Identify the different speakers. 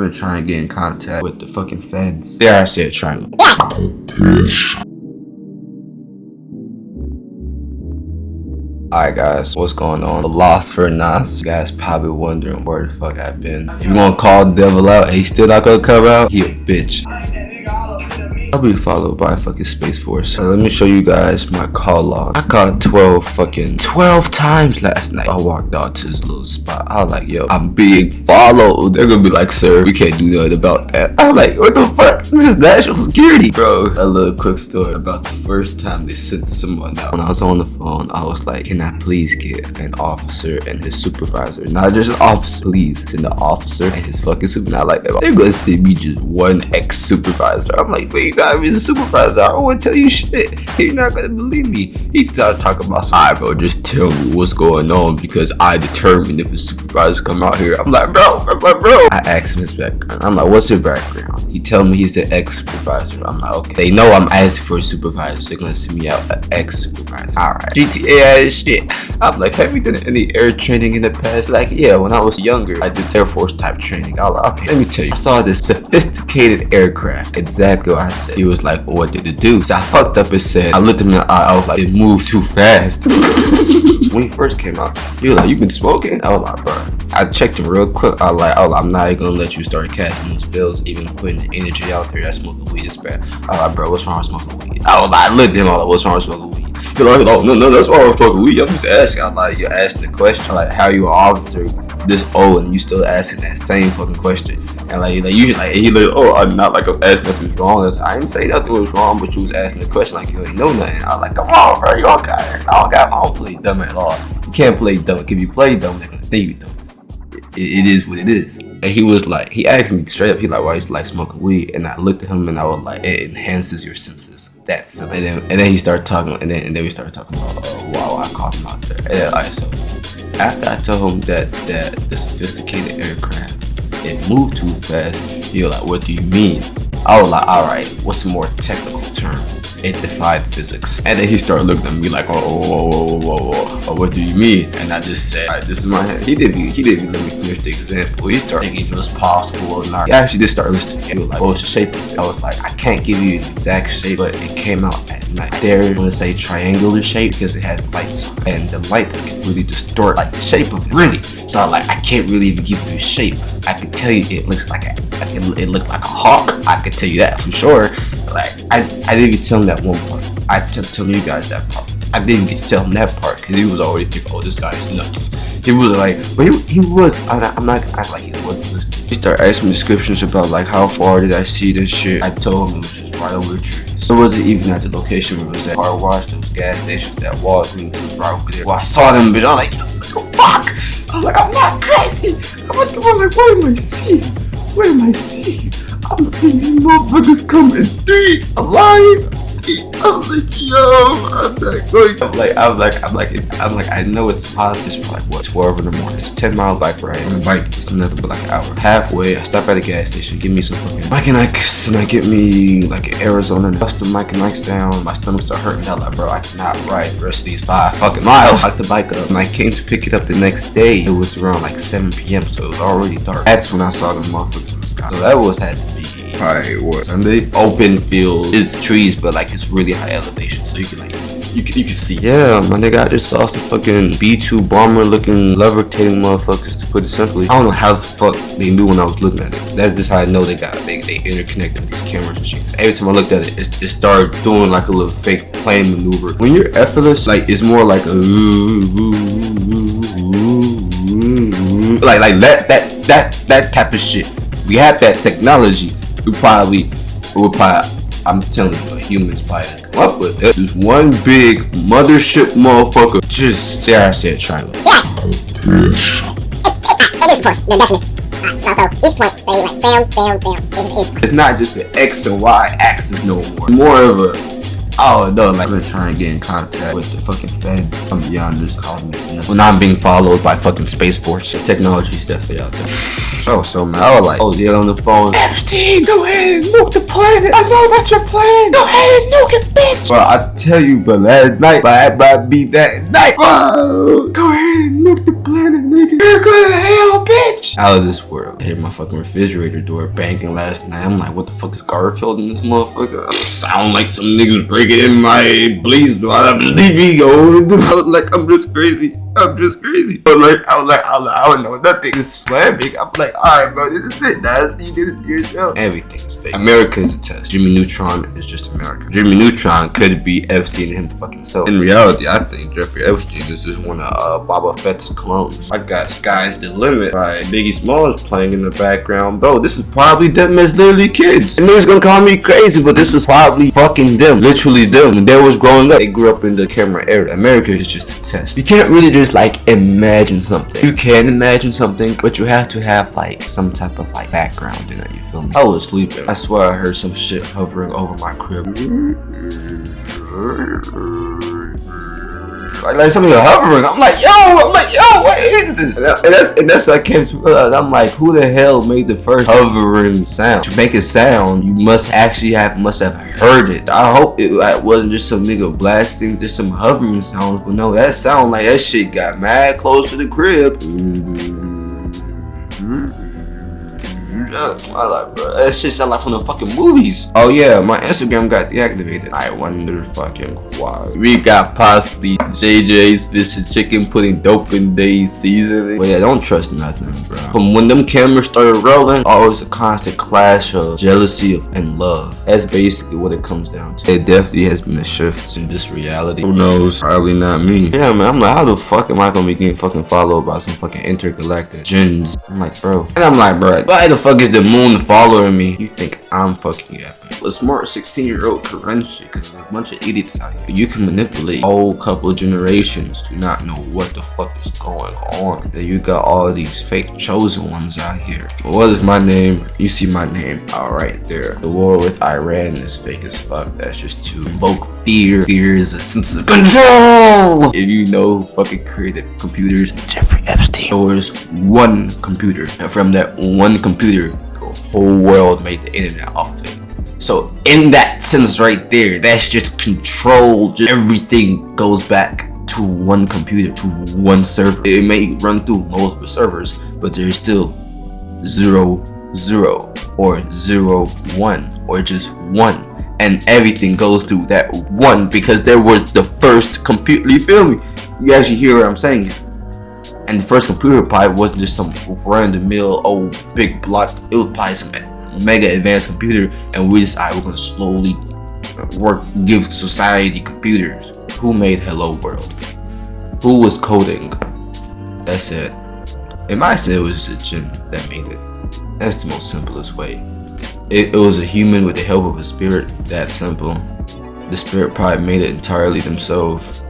Speaker 1: been trying to get in contact with the fucking feds. There I said triangle. Alright guys, what's going on? The Lost for Nas. You guys probably wondering where the fuck I've been. If you wanna call the devil out and he's still not gonna come out, he a bitch. I'll be followed by fucking Space Force. So let me show you guys my call log. I called 12 times last night. I walked out to this little spot. I was like, yo, I'm being followed. They're gonna be like, sir, we can't do nothing about that. I'm like, what the fuck? This is national security, bro. A little quick story about the first time they sent someone out. When I was on the phone, I was like, can I please get an officer and his supervisor? Not just an officer, please. Send the officer and his fucking supervisor. Like, they're gonna send me just one ex-supervisor. I'm like, wait, you gotta be the supervisor. I don't wanna tell you shit. You're not gonna believe me. He started talking about, alright, bro, just tell me what's going on because I determined if a supervisor come out here. I'm like, bro. I asked him his background. I'm like, what's your background? He tell me he's an ex-supervisor. I'm like, okay. They know I'm asking for a supervisor, so they're gonna send me out an ex-supervisor. Alright. GTA ass shit. I'm like, have you done any air training in the past? Like, yeah, when I was younger, I did Air Force type training. I was like, okay, let me tell you. I saw this sophisticated aircraft. Exactly what I said. He was like, well, what did it do? So I fucked up and said, I looked at him in the eye, I was like, it moved too fast. When he first came out, he was like, you been smoking? I was like, bro. I checked him real quick. I was like, I'm not even gonna let you start casting those bills, even putting the energy out there that smoking weed is bad. I was like, bro, what's wrong with smoking weed? I was like, I looked at him, I was like, what's wrong with smoking weed? He's like, oh, no, that's why I was smoking weed. I'm just asking. I'm like, you're asking the question, like, how you an officer this old and you still asking that same fucking question? And like usually, like, he like, oh, I'm not like I'm asking nothing's wrong. I didn't say nothing was wrong, but you was asking the question like you ain't know nothing. I was like, come on, bro, you don't got it. I don't play dumb at all. You can't play dumb. If you play dumb, they're gonna think you dumb. It is what it is. And he was like, he asked me straight up, he like, why you like smoking weed? And I looked at him and I was like, it enhances your senses. That's it. And then he started talking, and then we started talking about, wow, I caught him out there. And alright, so after I told him that the sophisticated aircraft, it moved too fast, he was like, what do you mean? I was like, alright, what's a more technical term? It defied physics. And then he started looking at me like, oh, what do you mean? And I just said, alright, this is my hand. He didn't even let me finish the example. He started thinking if it was possible or not. He actually did start listening. He was like, what's the shape of it? I was like, I can't give you an exact shape, but it came out at night. They're gonna say triangular shape because it has lights on it. And the lights can really distort like the shape of it. Really. So I'm like, I can't really even give you a shape. I could tell you it looks like it looked like a hawk. I could tell you that for sure. Like, I didn't even tell him that one part. I kept telling you guys that part. I didn't even get to tell him that part because he was already thinking, oh, this guy is nuts. He was like, but he was. I'm not gonna act like he wasn't listening. He started asking me descriptions about like how far did I see this shit. I told him it was just right over the trees. So it wasn't even at the location where it was at car wash, those gas stations, that Walgreens was right over there. Well, I saw them, but I was like, what the fuck? I was like, I'm not crazy. I'm like, what am I seeing? What am I seeing? I'm seeing these motherfuckers come in three, a line. I'm like, yo, I'm not going. I'm like, I know it's possible. It's like, what, 12 in the morning. It's a 10-mile bike ride. I'm bike, it's nothing but like an hour. Halfway, I stop at a gas station, give me some fucking Mike and Ike's, and I get me like an Arizona and bust the Mike and Ike's down. My stomach start hurting. I'm like, bro, I cannot ride the rest of these 5 fucking miles. I locked the bike up, and I came to pick it up the next day. It was around like 7 p.m., so it was already dark. That's when I saw the motherfuckers in the sky. So that had to be probably what, Sunday? Open field. It's trees, but like it's really high elevation, so you can like you can see. Yeah, my nigga, I just saw some fucking B-2 bomber looking levitating motherfuckers, to put it simply. I don't know how the fuck they knew when I was looking at it. That's just how I know they interconnected with these cameras and shit. Every time I looked at it, it started doing like a little fake plane maneuver. When you're effortless, like it's more like a like that type of shit. We have that technology. We probably, I'm telling you, humans probably come up with it. There's one big mothership motherfucker. Just there, I said triangle.
Speaker 2: Yes. It is, of course, the definition. Also, each point, say like bam. This is each point.
Speaker 1: It's not just the X and Y axis no more. More of a I don't know, like, I've been trying to get in contact with the fucking feds. Some beyond just calling me. When I'm being followed by fucking Space Force. So technology is definitely out there. So man, I was like, oh, yeah, on the phone. Epstein, go ahead and nuke the planet. I know that's your plan. Go ahead and nuke it, bitch. Bro, I tell you, but last night, I beat that night. Bro, go ahead and nuke the planet, nigga. You're going to hell, bitch. Out of this world. I hear my fucking refrigerator door banging last night. I'm like, what the fuck is Garfield in this motherfucker? I sound like some niggas breaking in my place while I'm sleeping. Like, I'm just crazy. But like, I was like, I don't know nothing. It's Islamic. I'm like, alright, bro, this is it. You did it to yourself. Everything's fake. America is a test. Jimmy Neutron is just America. Jimmy Neutron could be Epstein and him fucking self. In reality, I think Jeffrey Epstein is just one of Boba Fett's clones. I got Sky's the Limit by Biggie Smalls playing in the background. Bro, this is probably them as literally kids. And niggas gonna call me crazy, but this was probably fucking them. Literally them. When they was growing up, they grew up in the camera era. America is just a test. You can't really just like imagine something. You can imagine something, but you have to have like some type of like background in it, you feel me? I was sleeping. I swear I heard some shit hovering over my crib. Like something hovering. I'm like, yo, what is this? And that's what I came to realize. I'm like, who the hell made the first hovering sound? To make it sound, you must have heard it. I hope it wasn't just some nigga blasting, just some hovering sounds. But no, that sound like that shit got mad close to the crib. I like, bro, that shit sound like from the fucking movies. Oh yeah, my Instagram got deactivated. I wonder fucking why. We got possibly JJ's fish and chicken putting dope in their seasoning. But yeah, don't trust nothing, bro. From when them cameras started rolling, always a constant clash of jealousy and love. That's basically what it comes down to. It definitely has been a shift in this reality. Who knows? Probably not me. Yeah, man, I'm like, how the fuck am I gonna be getting fucking followed by some fucking intergalactic gens? I'm like, bro. And I'm like, bro, why the fuck is the moon following me? You think I'm fucking happy? A smart 16-year-old can run shit because there's a bunch of idiots out here. You can manipulate a whole couple of generations to not know what the fuck is going on. Then you got all these fake chosen ones out here. What is my name? You see my name right there. The war with Iran is fake as fuck. That's just to invoke fear. Fear is a sense of control. If you know who fucking created computers, Jeffrey Epstein. There was one computer, and from that one computer, the whole world made the internet off of it. So in that sense right there, that's just control. Everything goes back to one computer, to one server. It may run through multiple servers, but there's still 0, 0 or 0, 1 or just 1. And everything goes through that one because there was the first computer. You feel me? You actually hear what I'm saying here. And the first computer probably wasn't just some run-of-the-mill old big block. It was probably some mega advanced computer, and we're gonna slowly give society computers. Who made Hello World? Who was coding? That's it. It might say it was just a jinn that made it. That's the most simplest way. It was a human with the help of a spirit. That simple. The spirit probably made it entirely themselves.